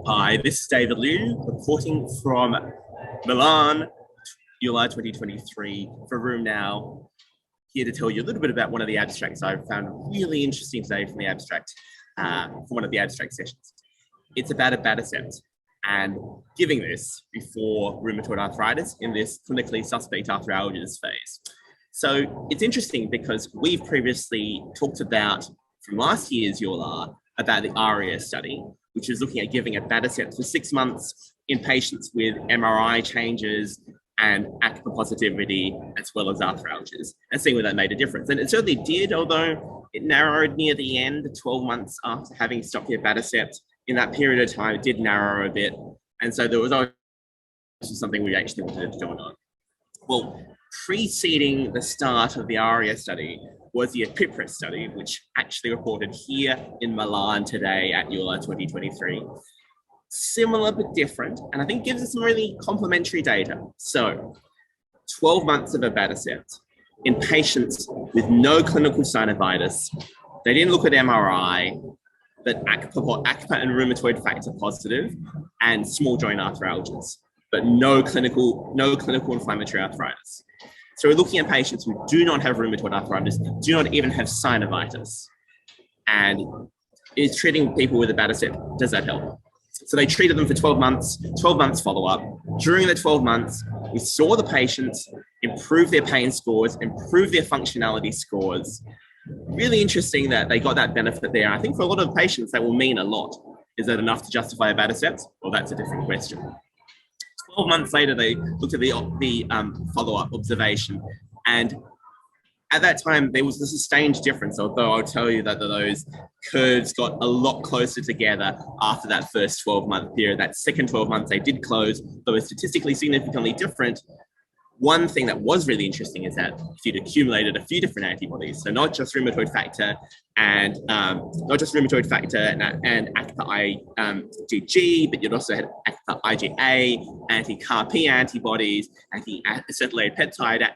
Hi, this is David Liew, reporting from Milan, EULAR 2023 for Room Now. Here to tell you a little bit about one of the abstracts I found really interesting today from one of the abstract sessions. It's about Abatacept and giving this before rheumatoid arthritis in this clinically suspect arthralgias phase. So it's interesting because we've previously talked about, from last year's EULAR, about the ARIA study, which is looking at giving Abatacept for 6 months in patients with MRI changes and ACPA positivity, as well as arthralgias, and seeing whether that made a difference. And it certainly did, although it narrowed near the end, 12 months after having stopped the Abatacept. In that period of time, it did narrow a bit. And so there was always something we actually wanted to do on. Well, preceding the start of the ARIA study was the EPIPRA study, which actually reported here in Milan today at EULAR 2023. Similar but different, and I think gives us some really complementary data. So 12 months of Abatacept in patients with no clinical synovitis. They didn't look at MRI, but ACPA and rheumatoid factor positive and small joint arthralgias, but no clinical inflammatory arthritis. So we're looking at patients who do not have rheumatoid arthritis, do not even have synovitis, and is treating people with Abatacept. Does that help? So they treated them for 12 months follow-up. During the 12 months, we saw the patients improve their pain scores, improve their functionality scores. Really interesting that they got that benefit there. I think for a lot of patients, that will mean a lot. Is that enough to justify Abatacept? Well, that's a different question. 12 months later, they looked at the follow-up observation, and at that time, there was a sustained difference, although I'll tell you that those curves got a lot closer together after that first 12-month period. That second 12 months, they did close, though it's statistically significantly different. One thing that was really interesting is that if you'd accumulated a few different antibodies, so not just rheumatoid factor and ACPA IgG, but you'd also had ACPA IgA, anti-CAR-P antibodies, anti-acetylated peptide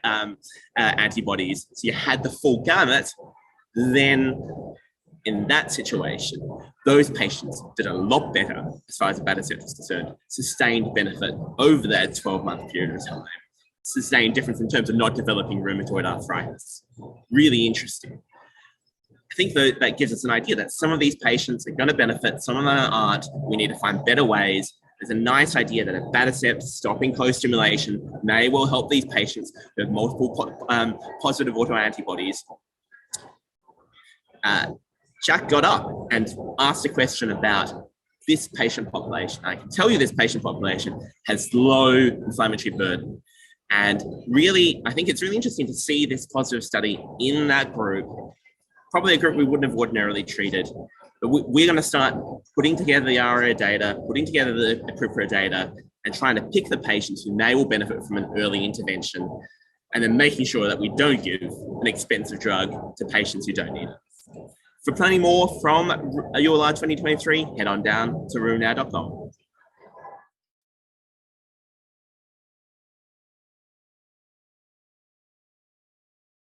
antibodies. So you had the full gamut. Then in that situation, those patients did a lot better as far as Abatacept is concerned, sustained benefit over that 12-month period of time. Sustained difference in terms of not developing rheumatoid arthritis. Really interesting. I think that gives us an idea that some of these patients are going to benefit, some of them aren't. We need to find better ways. There's a nice idea that Abatacept, stopping co-stimulation, may well help these patients who have multiple positive autoantibodies. Jack got up and asked a question about this patient population. I can tell you this patient population has low inflammatory burden. And really, I think it's really interesting to see this positive study in that group, probably a group we wouldn't have ordinarily treated. But we're going to start putting together the ARIA data, putting together the EPIPRA data, and trying to pick the patients who may will benefit from an early intervention, and then making sure that we don't give an expensive drug to patients who don't need it. For plenty more from EULAR 2023, head on down to roomnow.com.